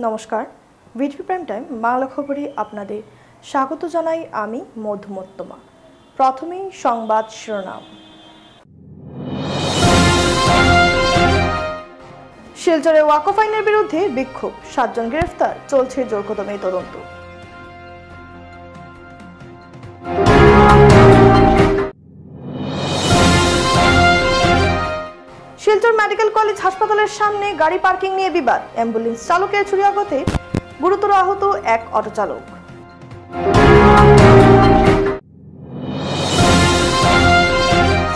নমস্কার, VTV prime time Bangla খবরে আপনাদের স্বাগত জানাই আমি মধুমত্তমা। প্রথমেই সংবাদ শিরোনাম। শিলচরে ওয়াকফ আইনের বিরুদ্ধে বিক্ষোভ, 7 জন গ্রেফতার, চলছে জোরকদমে তদন্ত। শিলচর মেডিকেল কলেজ হাসপাতালের সামনে গাড়ি পার্কিং নিয়ে বিবাদ, অ্যাম্বুলেন্স চালকের ছুরিয়াঘাতে গুরুতর আহত এক অটো চালক।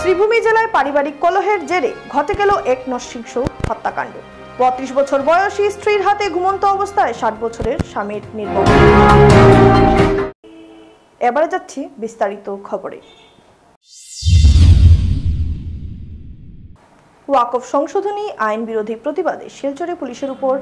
শ্রীভূমি জেলায় পারিবারিক কলহের জেরে ঘটে গেল এক নৃশংস হত্যাকাণ্ড। 32 বছর বয়সী স্ত্রীর হাতে ঘুমন্ত অবস্থায় 60 বছরের স্বামীর নির্মম। এবারে যাচ্ছি বিস্তারিত খবরে। ওয়াকফ সংশোধনী আইন বিরোধী প্রতিবাদে শিলচরে পুলিশের উপর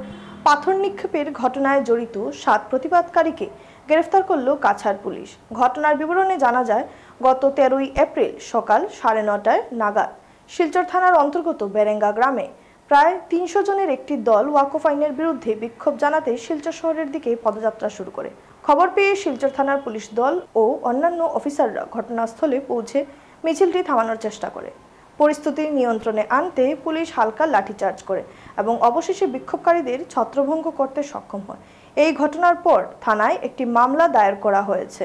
পাথর নিক্ষেপের ঘটনায় জড়িত 7 প্রতিবাদকারীকে গ্রেফতার করল কাছাড় পুলিশ। ঘটনার বিবরণে জানা যায়, গত 13ই এপ্রিল সকাল 9:30 নাগাদ শিলচর থানার অন্তর্গত বেরেঙ্গা গ্রামে প্রায় 300 জনের একটি দল ওয়াকফ আইনের বিরুদ্ধে বিক্ষোভ জানাতে শিলচর শহরের দিকে পদযাত্রা শুরু করে। খবর পেয়ে শিলচর থানার পুলিশ দল ও অন্যান্য অফিসাররা ঘটনাস্থলে পৌঁছে মিছিলটি থামানোর চেষ্টা করে। পরিস্থিতি নিয়ন্ত্রণে আনতে পুলিশ হালকা লাঠিচার্জ করে এবং অবশেষে বিক্ষোভকারীদের ছত্রভঙ্গ করতে সক্ষম হয়। এই ঘটনার পর থানায় একটি মামলা দায়ের করা হয়েছে,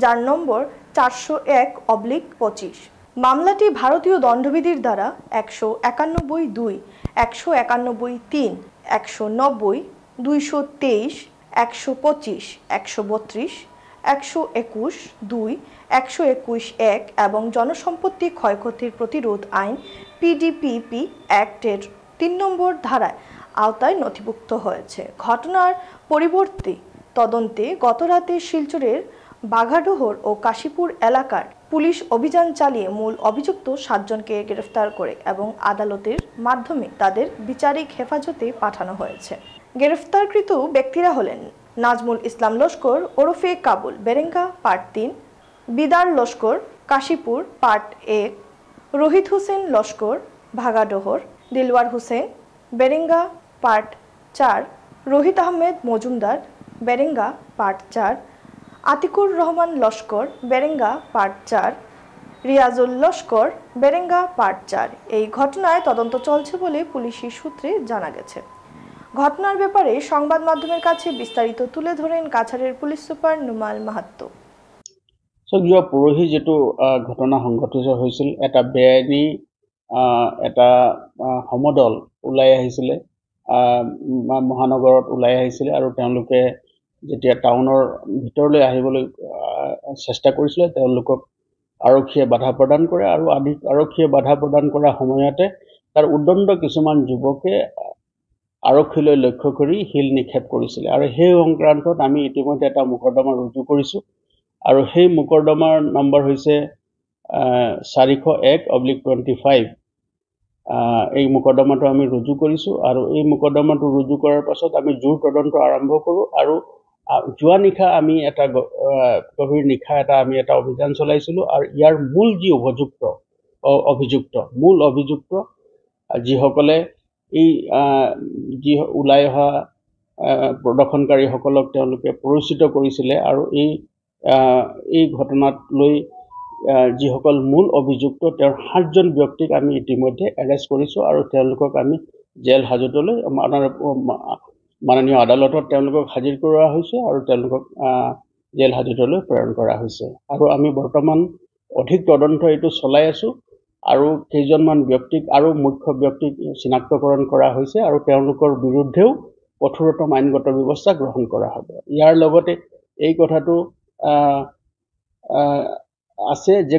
যার নম্বর 401/25। মামলাটি ভারতীয় দণ্ডবিধির দ্বারা 191(2), 191(3), 190, 223, 125, 132, 121(2), 121(1) এবং জনসম্পত্তি ক্ষয়ক্ষতির প্রতিরোধ আইন PDPP অ্যাক্টের 3 নম্বর ধারায় আওতায় নথিভুক্ত হয়েছে। ঘটনার পরবর্তী তদন্তে গতরাতে শিলচরের বাঘাডোহর ও কাশীপুর এলাকার পুলিশ অভিযান চালিয়ে মূল অভিযুক্ত 7 জনকে গ্রেফতার করে এবং আদালতের মাধ্যমে তাদের বিচারিক হেফাজতে পাঠানো হয়েছে। গ্রেফতারকৃত ব্যক্তিরা হলেন নাজমুল ইসলাম লস্কর ওরফে Kabul, Berenga part 3, Bidar Laskar Kashipur part 1, Rohit Hossain Laskar Bhagadohar, Dilwar Hossain Berenga part 4, Rohit Ahmed Majumdar Berenga part 4, Atikur Rahman Laskar Berenga part 4, Riazul Laskar Berenga part 4। এই ঘটনায় তদন্ত চলছে বলে পুলিশি সূত্রে জানা গেছে। ঘটনার ব্যাপারে সংবাদ মাধ্যমের কাছে বিস্তারিত তুলে ধরেন কাছাড়ের পুলিশ সুপার নুমাল মাহাত্তো। যোৱা পৰহি যেটো ঘটনা সংঘটিত হৈছিল, এটা বেআইনী এটা সমদল ওলাই আহিছিলে, মহানগৰত ওলাই আহিছিলে আৰু তেওঁলোকে যেতিয়া টাউনৰ ভিতৰলৈ আহিবলৈ চেষ্টা কৰিছিলে, তেওঁলোকক আৰক্ষীয়ে বাধা প্ৰদান কৰে আৰু আৰক্ষীয়ে বাধা প্ৰদান কৰাৰ সময়তে তাৰ উদ্দণ্ড কিছুমান যুৱকে আৰক্ষীলৈ লক্ষ্য কৰি শিল নিক্ষেপ কৰিছিলে আৰু সেই সংক্ৰান্তত আমি ইতিমধ্যে এটা মোকৰ্দমা ৰুজু কৰিছোঁ আৰু সেই মোকৰ্দমাৰ নম্বৰ হৈছে 401/25। এই মোকৰ্দমাটো আমি ৰুজু কৰিছোঁ আৰু এই মোকৰ্দমাটো ৰুজু কৰাৰ পাছত আমি জোৰ তদন্ত আৰম্ভ কৰোঁ আৰু যোৱা নিশা আমি এটা গভীৰ নিশা আমি এটা অভিযান চলাইছিলোঁ আৰু ইয়াৰ মূল যি অভিযুক্ত যিসকলে এই যি ওলাই অহা প্ৰদৰ্শনকাৰীসকলক তেওঁলোকে পৰিচিত কৰিছিলে আৰু এই ঘটনাত লৈ যিসকল মূল অভিযুক্ত তেওঁৰ 7 জন ব্যক্তিক আমি ইতিমধ্যে এৰেষ্ট কৰিছোঁ আৰু তেওঁলোকক আমি জেল হাজতলৈ মাননীয় আদালতত তেওঁলোকক হাজিৰ কৰোৱা হৈছে আৰু তেওঁলোকক জেল হাজতলৈ প্ৰেৰণ কৰা হৈছে আৰু আমি বৰ্তমান অধিক তদন্ত এইটো চলাই আছোঁ আৰু কেইজনমান ব্যক্তিক আৰু মুখ্য ব্যক্তিক চিনাক্তকৰণ কৰা হৈছে আৰু তেওঁলোকৰ বিৰুদ্ধেও কঠোৰতম আইনগত ব্যৱস্থা গ্ৰহণ কৰা হ'ব। ইয়াৰ লগতে এই কথাটো আছে যে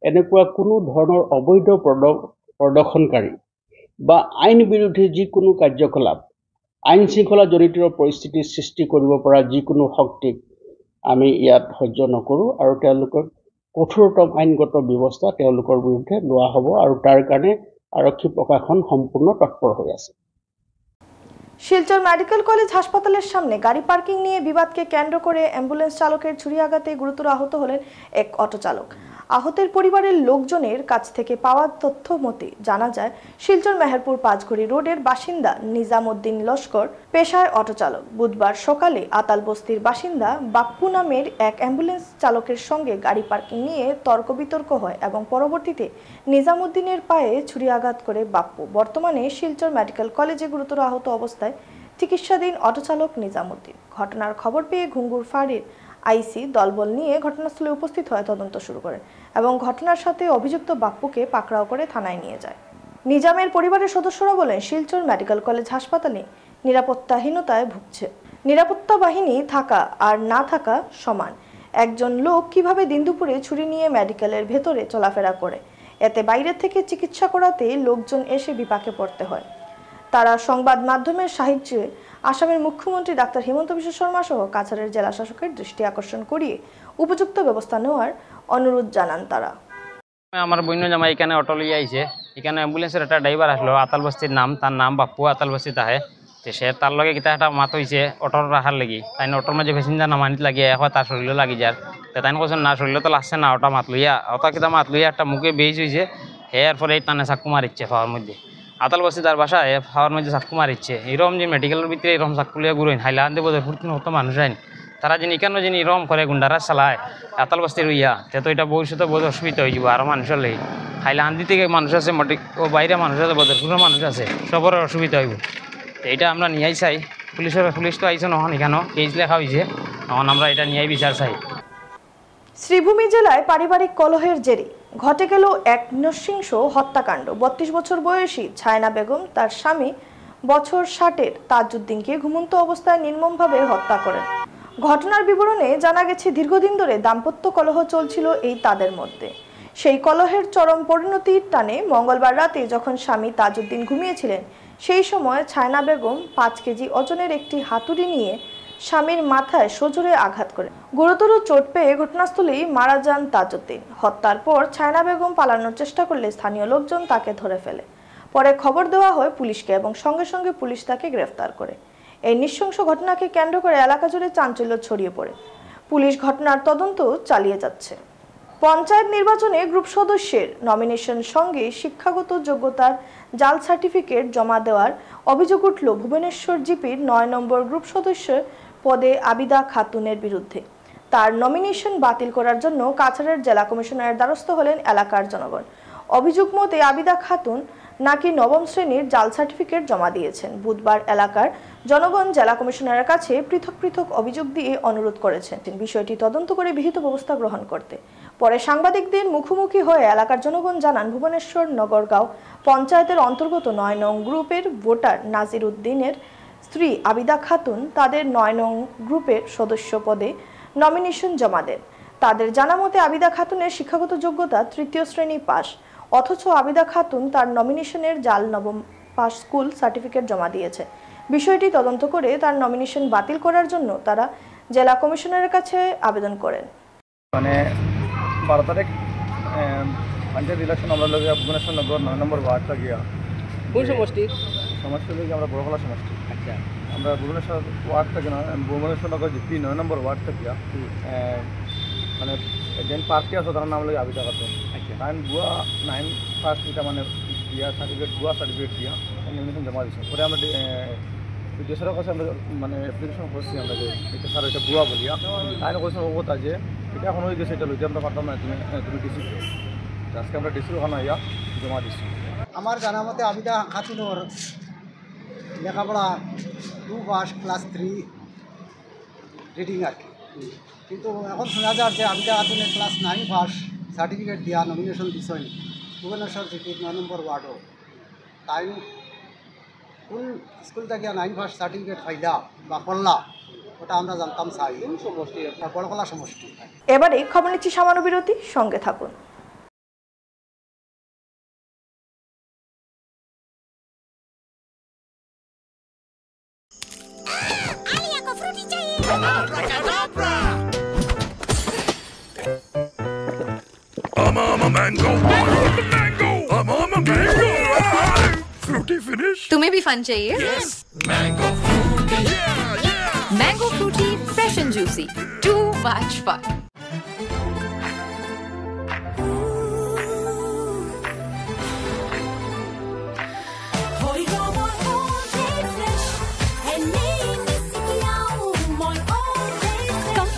এনেকুৱা কোনো ধৰণৰ অবৈধ প্ৰদৰ্শনকাৰী বা আইন বিৰোধী যিকোনো কাৰ্যকলাপ, আইন শৃংখলা জড়িত পৰিস্থিতিৰ সৃষ্টি কৰিব পৰা যিকোনো শক্তিক আমি ইয়াত সহ্য নকৰোঁ আৰু তেওঁলোকক কঠোৰতম আইনগত ব্যৱস্থা তেওঁলোকৰ বিৰুদ্ধে লোৱা হ'ব আৰু তাৰ কাৰণে আৰক্ষী প্ৰশাসন সম্পূৰ্ণ তৎপৰ হৈ আছে। শিলচর মেডিকেল কলেজ হাসপাতালের সামনে গাড়ি পার্কিং নিয়ে বিবাদকে কেন্দ্র করে অ্যাম্বুলেন্স চালকের ছুরিয়াঘাতে গুরুতর আহত হলেন এক অটো চালক। আহতের পরিবারের লোকজনের কাছ থেকে পাওয়া তথ্য মতে জানা যায় শিলচর মেহেরপুর পাঁচঘড়ি রোডের বাসিন্দা নিজামউদ্দিন লস্কর পেশায় অটোচালক। বুধবার সকালে আতালবস্তির বাসিন্দা বাপ্পু নামের এক অ্যাম্বুলেন্স চালকের সঙ্গে গাড়ি পার্কিং নিয়ে তর্ক বিতর্ক হয় এবং পরবর্তীতে নিজামউদ্দিনের পায়ে ছুরিয়াঘাত করে বাপ্পু। বর্তমানে শিলচর মেডিকেল কলেজে গুরুতর আহত অবস্থায় চিকিৎসাধীন অটোচালক নিজামউদ্দিন। ঘটনার খবর পেয়ে ঘুঙ্গুর ফাঁড়ির আইসি দলবল নিয়ে ঘটনাস্থলে উপস্থিত হয়ে তদন্ত শুরু করেন এবং ঘটনার সাথে অভিযুক্ত বাপ্পুকে পাকড়াও করে থানায় নিয়ে যায়। নিজামের পরিবারের সদস্যরা বলেন শিলচর মেডিকেল কলেজ হাসপাতালে নিরাপত্তাহীনতায় ভুগছে। নিরাপত্তা বাহিনী থাকা আর না থাকা সমান। একজন লোক কিভাবে দিন দুপুরে ছুরি নিয়ে মেডিকেলের ভেতরে চলাফেরা করে, এতে বাইরে থেকে চিকিৎসা করাতে লোকজন এসে বিপাকে পড়তে হয়। তারা সংবাদ মাধ্যমের সাহায্যে আসামের মুখ্যমন্ত্রী ডাক্তার হিমন্ত বিশ্ব শর্মা সহ কাছাড়ের জেলা শাসকের দৃষ্টি আকর্ষণ করিয়ে উপযুক্ত ব্যবস্থা নেওয়ার অনুরোধ জানান তারা। আমার বন্য জামাই এখানে অটো লিয়ে আইছে, এখানে অ্যাম্বুলেন্সের একটা ড্রাইভার আসলো, আতালবস্তির নাম, তার নাম বাপ্পু, আতালবস্তিত আহে। তো সে তার লগে কিতা একটা মাত হয়েছে অটোর রাখার লাগি, তাই অটোর মাঝে প্যাসেঞ্জার নামানিত লাগিয়ে এখন তার শরীরও লাগি যার। তো তাই কৈছেন না, শরীরে তো লাগছে না, ওটা মাত লইয়া অটো কিতা মাত লইয়া একটা মুখে বেজ হয়েছে। এরপরে এই টানে চাক্কু মারিচ্ছে পাওয়ার মধ্যে। আতালবস্তি তার বাসা পাওয়ার মধ্যে চাক্কু মারিচ্ছে। এরকম যে মেডিকেলের ভিতরে এরকম চাক্কু লিয়া ঘুরেন হাইলান দেবো ফুর্তি হতো মানুষ আইন, তারা যিনি কেন যিনি এরকম করে গুন্ডারাজ চালায় আতালবস্তির ইয়া, তো এটা ভবিষ্যতে বহুত অসুবিধা হয়ে যাব। আরও মানুষের লেগে হাইলাহান্দি থেকে মানুষ আছে, ও বাইরে মানুষ আছে, বদরপুরের মানুষ আছে, সবার অসুবিধা হইব। এটা আমরা নিয়াই চাই। পুলিশ তো আইসে নহন, এখানেও কেস লেখা হয়েছে, তখন আমরা এটা নিয়াই বিচার চাই। শ্রীভূমি জেলায় পারিবারিক কলহের জেরে ঘটে গেল এক নৃশংস হত্যাকাণ্ড। 32 বছর বয়সী ছায়না বেগম তার স্বামী বছর 60-এর তাজউদ্দিনকে ঘুমন্ত অবস্থায় নির্মমভাবে হত্যা করেন। ঘটনার বিবরণে জানা গেছে দীর্ঘদিন ধরে দাম্পত্য কলহ চলছিল এই তাদের মধ্যে। সেই কলহের চরম পরিণতির টানে মঙ্গলবার রাতে যখন স্বামী তাজউদ্দিন ঘুমিয়েছিলেন, সেই সময় ছায়না বেগম 5 কেজি ওজনের একটি হাতুড়ি নিয়ে স্বামীর মাথায় সজোরে আঘাত করে গুরুতর চোট পেয়ে ঘটনাস্থলেই মারা যান তাজউদ্দিন। হত্যার পর ছায়না বেগম পালানোর চেষ্টা করলে স্থানীয় লোকজন তাকে ধরে ফেলে। পরে খবর দেওয়া হয় পুলিশকে এবং সঙ্গে সঙ্গে পুলিশ তাকে গ্রেফতার করে। এই নৃশংস ঘটনাকে কেন্দ্র করে এলাকা জুড়ে চাঞ্চল্য ছড়িয়ে পড়ে। পুলিশ ঘটনার তদন্ত চালিয়ে যাচ্ছে। পঞ্চায়েত নির্বাচনে গ্রুপ সদস্যের নমিনেশন সঙ্গে শিক্ষাগত যোগ্যতার জাল সার্টিফিকেট জমা দেওয়ার অভিযোগ উঠল ভুবনেশ্বর জিপির 9 নম্বর গ্রুপ সদস্য পদে আবিদা খাতুনের বিরুদ্ধে। তার নমিনেশন বাতিল করার জন্য কাছাড়ের জেলা কমিশনারের দ্বারস্থ হলেন এলাকার জনগণ। অভিযোগ মতে আবিদা খাতুন নাকি 9ম শ্রেণীর জাল সার্টিফিকেট জমা দিয়েছেন। বুধবার এলাকার জনগণ জেলা কমিশনারের কাছে পৃথক পৃথক অভিযোগ দিয়ে অনুরোধ করেছেন বিষয়টি তদন্ত করে বিহিত ব্যবস্থা গ্রহণ করতে। পরে সাংবাদিকদের মুখোমুখি হয়ে এলাকার জনগণ জানান ভুবনেশ্বর নগরগাঁও পঞ্চায়েতের অন্তর্গত 9 নং গ্রুপের ভোটার নাজির উদ্দিনের স্ত্রী আবিদা খাতুন তাদের 9 নং গ্রুপের সদস্য পদে নমিনেশন জমা দেন। তাদের জানা মতে আবিদা খাতুনের শিক্ষাগত যোগ্যতা 3য় শ্রেণী পাস, অথচ আবিদা খাতুন তার নমিনেশনের জাল 9ম পাস স্কুল সার্টিফিকেট জমা দিয়েছে। বিষয়টি তদন্ত করে তার নমিনেশন বাতিল করার জন্য তারা জেলা কমিশনারের কাছে আবেদন করেন। মানে 12 তারিখ পঞ্চায়েত ইলেকশন আমরা লোক ভুবনেশ্বর নগর 9 নম্বর ওয়ার্ডটা গিয়া কোন সমষ্টি লোক আমরা বড়খলা সমষ্টি। আচ্ছা, আমরা ভুবনেশ্বর ওয়ার্ডটা কিনা ভুবনেশ্বর নগর জিপি 9 নম্বর ওয়ার্ডটা গিয়া মানে যেন পার্টি আছে তার নাম লাগে আবিদা খাতুন। তাই ভুয়া 9 পাস এটা মানে দিয়া সার্টিফিকেট ভুয়া সার্টিফিকেট দিয়া নমিনেশন জমা দিয়েছে। পরে আমরা ডিএসের কাছে আমরা মানে অ্যাপ্লিকেশন করছি আমরা যে এটা স্যার এটা ভুয়া বলিয়া। তাই কৈছে ও কথা যে এটা এখন হয়ে গেছে, এটা লইতে আমরা পারতাম না, তুমি ডিসি আজকে আমরা ডিসির ওখানে আইয়া জমা দিচ্ছি। আমার জানা মতে আবিদা খাতুনের লেখাপড়া 2 পাস ক্লাস 3 রিডিং আর কি, কিন্তু এখন শোনা যায় যে আবিদা খাতুনের ক্লাস 9 পাস সার্টিফিকেট দিয়া নমিনেশন দিছই ভুবনেশ্বর জিপির 9 নম্বর ওয়ার্ডও। তাই কোন স্কুল থেকে 9 পাস সার্টিফিকেট পাইলা বা করলা ওটা আমরা জানতাম চাই। সমষ্টি বড়কলা সমষ্টি। এবারে খবর নিচ্ছি সামান্য বিরতি, সঙ্গে থাকুন। I'm on a mango. I'm on a mango. Fruity finish. तुम्हें भी फन चाहिए? Yes. Mango fruity. Yeah. Mango fruity, fresh and juicy. Too much fun.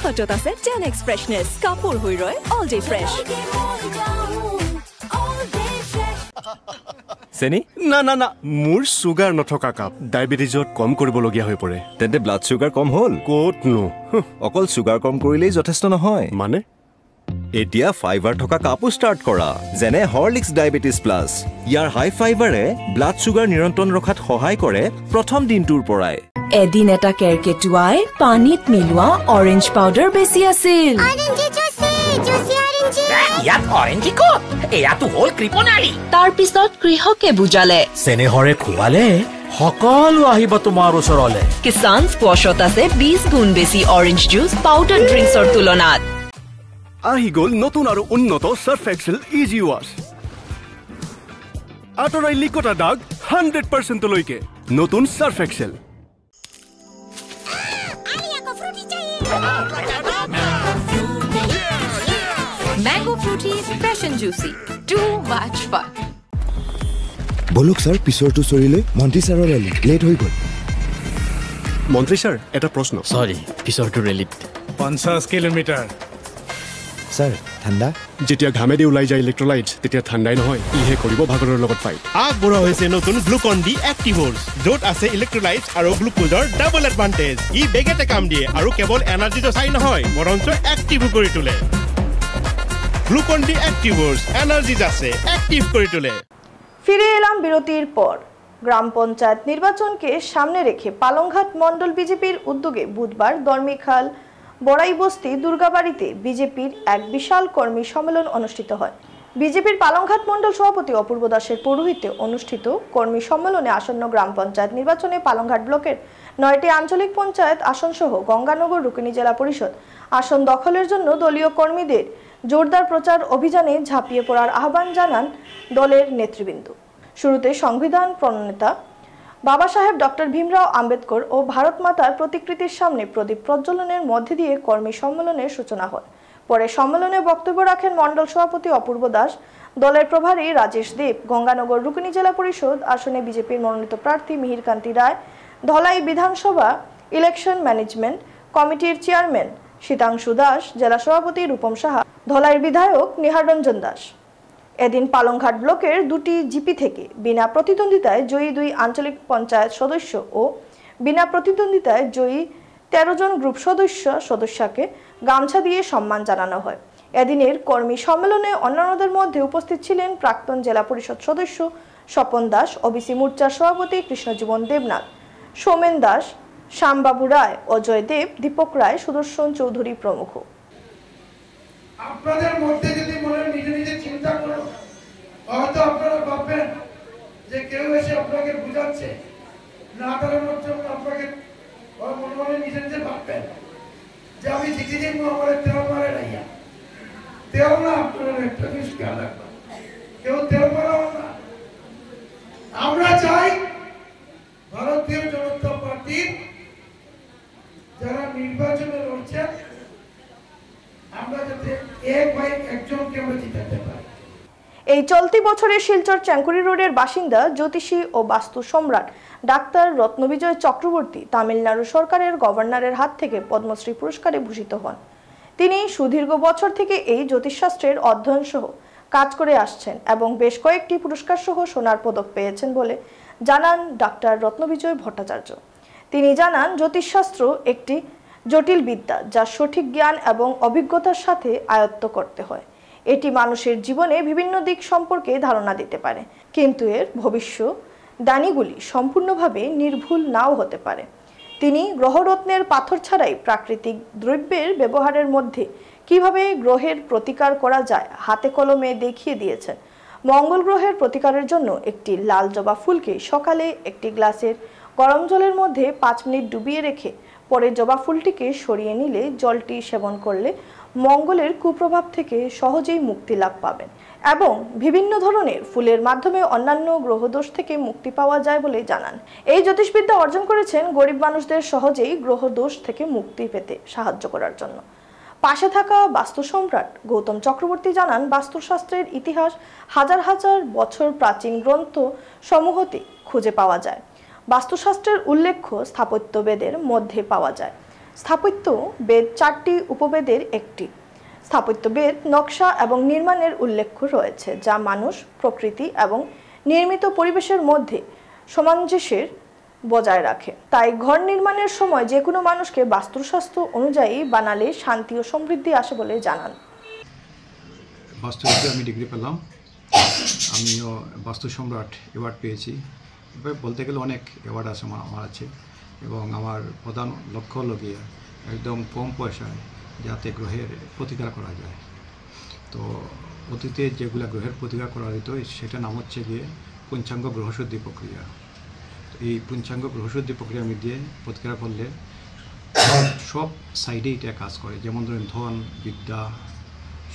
কমফৰ্টত আছে 10x ফ্ৰেছনেছ কাপোৰ হৈ ৰয় অল ডে ফ্ৰেছ চেনি না না না মোৰ সুগাৰ নথকা কাপ ডায়াবেটিছত কম কৰিবলগীয়া হৈ পৰে তেন্তে ব্লাড সুগাৰ কম হ'ল ক'তনো অকল সুগাৰ কম কৰিলেই যথেষ্ট নহয় মানে এতিয়া ফাইবাৰ থকা কাপো ষ্টাৰ্ট কৰা যেনে হৰলিক্স ডায়াবেটিছ প্লাছ ইয়াৰ হাই ফাইবাৰে ব্লাড সুগাৰ নিয়ন্ত্ৰণ ৰখাত সহায় কৰে প্ৰথম দিনটোৰ পৰাই এদিন এটা কেৰকেটুৱাই পানীত মিলোৱা অৰেঞ্জ পাউডাৰ বেছি আছিল ইয়াত অৰেঞ্জ ক'ত এয়াতো হ'ল কৃপনালী তাৰ পিছত কৃষকে বুজালে চেনেহৰে খুৱালে সকলো আহিব তোমাৰ ওচৰলে কিষান স্পোৱাছত আছে 20 গুণ বেছি অৰেঞ্জ জুচ পাউডাৰ ড্ৰিংকছৰ তুলনাত আহি গ'ল নতুন আৰু উন্নত সাৰ্ফ এক্সেল ইজি ৱাছ আঁতৰাই লিকতা দাগ 100% লৈকে নতুন surf excel Mango fruity, fresh and juicy. Too much fun. বলক স্যার পিছৰটো চৰিলে মন্ত্ৰী ছাৰৰ ৰেলী লেট হৈ গ'ল মন্ত্ৰী ছাৰ এটা প্ৰশ্ন সৰি পিছৰটো ৰেলীত 50 কিলোমিটাৰ স্যাৰ ঠাণ্ডা যেতিয়া ঘামেদি ওলাই যায় ইলেক্ট্ৰোলাইটছ তেতিয়া ঠাণ্ডাই নহয় ইহে কৰিব ভাগৰৰ লগত ফাইট আগবঢ়া হৈছে নতুন গ্লুকন ডি এক্টিভৰ্ছ য'ত আছে ইলেক্ট্ৰোলাইটছ আৰু গ্লুকোজৰ ডাবল এডভান্টেজ ই বেগেতে কাম দিয়ে আৰু কেৱল এনাৰ্জিটো চাই নহয় বৰঞ্চ এক্টিভো কৰি তোলে গ্লুকন ডি এক্টিভৰ্ছ এনাৰ্জি আছে এক্টিভ কৰি তোলে ফিরে এলাম বিরতির পর গ্রাম পঞ্চায়েত নির্বাচনকে সামনে রেখে পালংঘাট মণ্ডল বিজেপির উদ্যোগে বুধবার দর্মিখাল বড়াইবস্তি দুর্গাবাড়িতে বিজেপির এক বিশাল কর্মী সম্মেলন অনুষ্ঠিত হয় বিজেপির পালংঘাট মণ্ডল সভাপতি অপূর্ব দাসের পৌরোহিত্যে অনুষ্ঠিত কর্মী সম্মেলনে আসন্ন গ্রাম পঞ্চায়েত নির্বাচনে পালংঘাট ব্লকের 9টি আঞ্চলিক পঞ্চায়েত আসনসহ গঙ্গানগর রুকুনি জেলা পরিষদ আসন দখলের জন্য দলীয় কর্মীদের জোরদার প্রচার অভিযানে ঝাঁপিয়ে পড়ার আহ্বান জানান দলের নেতৃবৃন্দ শুরুতে সংবিধান প্রণেতা বাবা সাহেব ডক্টর ভীমরাও আম্বেদকর ও ভারত মাতার প্রতিকৃতির সামনে প্রদীপ প্রজ্বলনের মধ্যে দিয়ে কর্মী সম্মেলনের সূচনা হয় পরে সম্মেলনে বক্তব্য রাখেন মণ্ডল সভাপতি অপূর্ব দাস দলের প্রভারী রাজেশ দেব গঙ্গানগর রুকুনি জেলা পরিষদ আসনে বিজেপির মনোনীত প্রার্থী মিহিরকান্তি রায় ধলাই বিধানসভা ইলেকশন ম্যানেজমেন্ট কমিটির চেয়ারম্যান শীতাংশু দাস জেলা সভাপতি রূপম সাহা ধলাইয়ের বিধায়ক নিহার রঞ্জন দাস এদিন পালংঘাট ব্লকের 2টি জিপি থেকে বিনা প্রতিদ্বন্দ্বিতায় জয়ী 2 আঞ্চলিক পঞ্চায়েত সদস্য ও বিনা প্রতিদ্বন্দ্বিতায় জয়ী 13 জন গ্রুপ সদস্যকে গামছা দিয়ে সম্মান জানানো হয় এদিনের কর্মী সম্মেলনে অন্যান্যদের মধ্যে উপস্থিত ছিলেন প্রাক্তন জেলা পরিষদ সদস্য স্বপন দাস ওবিসি মোর্চার সভাপতি কৃষ্ণজীবন দেবনাথ সোমেন দাস শ্যামবাবু রায় অজয় দেব দীপক রায় সুদর্শন চৌধুরী প্রমুখ আপনাদের মধ্যে যদি মনে নিজে নিজে চিন্তা করো হয়তো আপনারা ভাববেন যে কেউ এসে আপনাকে বুঝাচ্ছে না দাঁড়ানোর জন্য আপনাকে মনে মনে নিজে নিজে ভাববেন যে আমি জিতে যাবো আমার তেল মারে নাইয়া তেল না আপনারা একটা জিনিস খেয়াল রাখবেন কেউ তেল মারাও না আমরা চাই ভারতীয় জনতা পার্টির যারা নির্বাচনে লড়ছেন আমরা যাতে এক ভাই একজনকে আমরা জিতাতে পারি এই চলতি বছরের শিলচর চ্যাঙ্কুরি রোডের বাসিন্দা জ্যোতিষী ও বাস্তু সম্রাট ডাক্তার রত্নবিজয় চক্রবর্তী তামিলনাড়ু সরকারের গভর্নরের হাত থেকে পদ্মশ্রী পুরস্কারে ভূষিত হন তিনি সুদীর্ঘ বছর থেকে এই জ্যোতিষশাস্ত্রের অধ্যয়ন সহ কাজ করে আসছেন এবং বেশ কয়েকটি পুরস্কার সহ সোনার পদক পেয়েছেন বলে জানান ডাক্তার রত্নবিজয় ভট্টাচার্য তিনি জানান জ্যোতিষশাস্ত্র একটি জটিল বিদ্যা যা সঠিক জ্ঞান এবং অভিজ্ঞতার সাথে আয়ত্ত করতে হয় এটি মানুষের জীবনে বিভিন্ন দিক সম্পর্কে ধারণা দিতে পারে কিন্তু এর ভবিষ্যদ্বাণীগুলি সম্পূর্ণভাবে নির্ভুল নাও হতে পারে তিনি গ্রহরত্নের পাথর ছাড়াই প্রাকৃতিক দ্রব্যের ব্যবহারের মধ্যে কিভাবে গ্রহের প্রতিকার করা যায় হাতে কলমে দেখিয়ে দিয়েছেন মঙ্গল গ্রহের প্রতিকারের জন্য একটি লাল জবা ফুলকে সকালে একটি গ্লাসের গরম জলের মধ্যে 5 মিনিট ডুবিয়ে রেখে পরে জবা ফুলটিকে সরিয়ে নিলে জলটি সেবন করলে মঙ্গলের কুপ্রভাব থেকে সহজেই মুক্তি লাভ পাবেন এবং বিভিন্ন ধরনের ফুলের মাধ্যমে অন্যান্য গ্রহদোষ থেকে মুক্তি পাওয়া যায় বলে জানান এই জ্যোতিষবিদ্যা অর্জন করেছেন গরিব মানুষদের সহজেই গ্রহদোষ থেকে মুক্তি পেতে সাহায্য করার জন্য পাশে থাকা বাস্তু সম্রাট গৌতম চক্রবর্তী জানান বাস্তুশাস্ত্রের ইতিহাস হাজার হাজার বছর প্রাচীন গ্রন্থ সমূহতে খুঁজে পাওয়া যায় বাস্তুশাস্ত্রের উল্লেখ্য স্থাপত্যবেদের মধ্যে পাওয়া যায় স্থাপত্য বেদ 4টি উপবেদের একটি। স্থাপত্যবেদ নকশা এবং নির্মাণের উল্লেখ রয়েছে, যা মানুষ, প্রকৃতি এবং নির্মিত পরিবেশের মধ্যে সামঞ্জস্যের বজায় রাখে। তাই ঘর নির্মাণের সময় যে কোনো মানুষকে বাস্তুশাস্ত্র অনুযায়ী বানালে শান্তি ও সমৃদ্ধি আসে বলে জানান। বাস্তুতে আমি ডিগ্রি পেলাম, আমিও বাস্তু সম্রাট অ্যাওয়ার্ড পেয়েছি। বলতে গেলে অনেক অ্যাওয়ার্ড আছে আমার আছে, এবং আমার প্রধান লক্ষ্য হলো গিয়ে একদম কম পয়সায় যাতে গ্রহের প্রতিকার করা যায়। তো অতীতে যেগুলো গ্রহের প্রতিকার করা হতো সেটা নাম হচ্ছে গিয়ে পঞ্চাঙ্গ গ্রহশুদ্ধি প্রক্রিয়া। এই পঞ্চাঙ্গ গ্রহশুদ্ধি প্রক্রিয়ার মধ্যে প্রতিকার করলে সব সাইডে এটা কাজ করে, যেমন ধরেন ধন, বিদ্যা,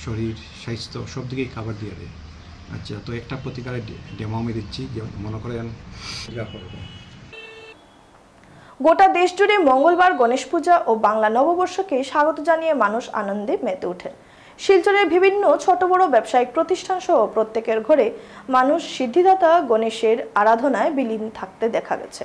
শরীর, স্বাস্থ্য সব দিকেই কাভার দিয়ে দেয়। আচ্ছা, তো একটা প্রতিকারের ডেমো আমি দিচ্ছি, যে মনে করেন গোটা দেশ জুড়ে মঙ্গলবার গণেশ পূজা ও বাংলা নববর্ষকে স্বাগত জানিয়ে মানুষ আনন্দে মেতে ওঠেন। শিলচরের বিভিন্ন ছোট বড় ব্যবসায়িক প্রতিষ্ঠান সহ প্রত্যেকের ঘরে মানুষ সিদ্ধিদাতা গণেশের আরাধনায় বিলীন থাকতে দেখা গেছে।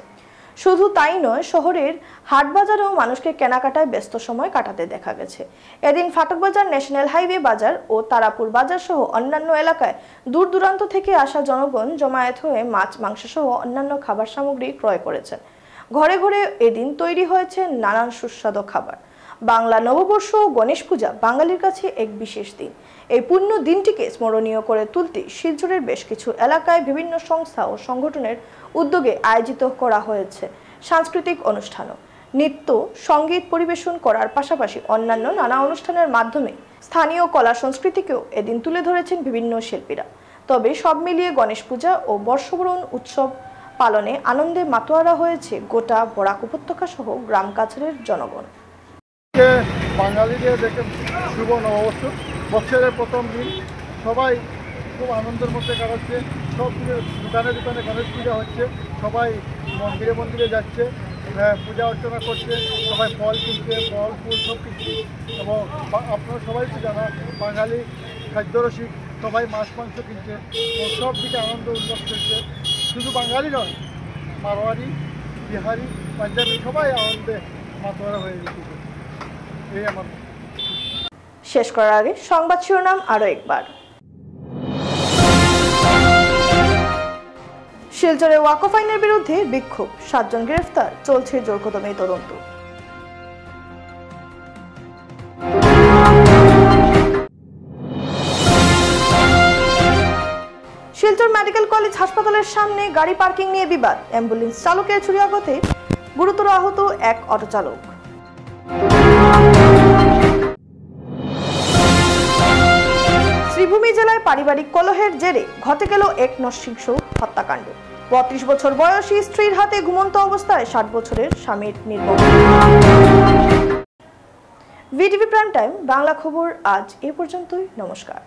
শুধু তাই নয়, শহরের হাটবাজারেও মানুষকে কেনাকাটায় ব্যস্ত সময় কাটাতে দেখা গেছে। এদিন ফাটকবাজার, ন্যাশনাল হাইওয়ে বাজার ও তারাপুর বাজার সহ অন্যান্য এলাকায় দূর দূরান্ত থেকে আসা জনগণ জমায়েত হয়ে মাছ, মাংস সহ অন্যান্য খাবার সামগ্রী ক্রয় করেছেন। ঘরে ঘরে এদিন তৈরি হয়েছে নানান সুস্বাদু খাবার। বাংলা নববর্ষ ও গণেশ পূজা বাঙালির কাছে এক বিশেষ দিন। এই পুণ্য দিনটিকে স্মরণীয় করে তুলতে শিলচরের বেশ কিছু এলাকায় বিভিন্ন সংস্থা ও সংগঠনের উদ্যোগে আয়োজিত করা হয়েছে সাংস্কৃতিক অনুষ্ঠানও। নৃত্য, সঙ্গীত পরিবেশন করার পাশাপাশি অন্যান্য নানা অনুষ্ঠানের মাধ্যমে স্থানীয় কলা সংস্কৃতিকেও এদিন তুলে ধরেছেন বিভিন্ন শিল্পীরা। তবে সব মিলিয়ে গণেশ পূজা ও বর্ষবরণ উৎসব পালনে আনন্দে মাতোয়ারা হয়েছে গোটা বরাক উপত্যকা সহ গ্রাম কাছাড়ের জনগণ। বাঙালিদের দেখে শুভ নববর্ষ, বছরের প্রথম দিন, সবাই খুব আনন্দের মধ্যে কাটাচ্ছে। সব দোকানে দোকানে গণেশ পূজা হচ্ছে, সবাই মন্দিরে মন্দিরে যাচ্ছে, পূজা অর্চনা করছে, সবাই ফল কিনছে, ফল ফুল সব কিনছে। এবং আপনারা সবাই তো জানা বাঙালি খাদ্যরসিক, সবাই মাছ মাংস কিনছে, সব দিকে আনন্দ উল্লাস করছে। শুধু বাঙালি নয়, মারোয়ারি, বিহারি, পাঞ্জাবি সবাই আনন্দে মাতোয়ারা হয়ে গেছে। এই আমার শেষ করার আগে সংবাদ শিরোনাম আরো একবার। শিলচরে ওয়াকফ আইনের বিরুদ্ধে বিক্ষোভ, 7 জন গ্রেফতার, চলছে জোরকদমে তদন্ত। শিলচর মেডিকেল কলেজ হাসপাতালের সামনে গাড়ি পার্কিং নিয়ে বিবাদ, অ্যাম্বুলেন্স চালকের ছুরিয়াঘাতে গুরুতর আহত এক অটো চালক। শ্রীভূমি জেলায় পারিবারিক কলহের জেরে ঘটে গেল এক নৃশংস হত্যাকাণ্ড। 32 বছর বয়সী স্ত্রীর হাতে ঘুমন্ত অবস্থায় 60 বছরের স্বামীর নির্মম। ভিটিভি প্রাইম টাইম বাংলা খবর আজ এ পর্যন্তই। নমস্কার।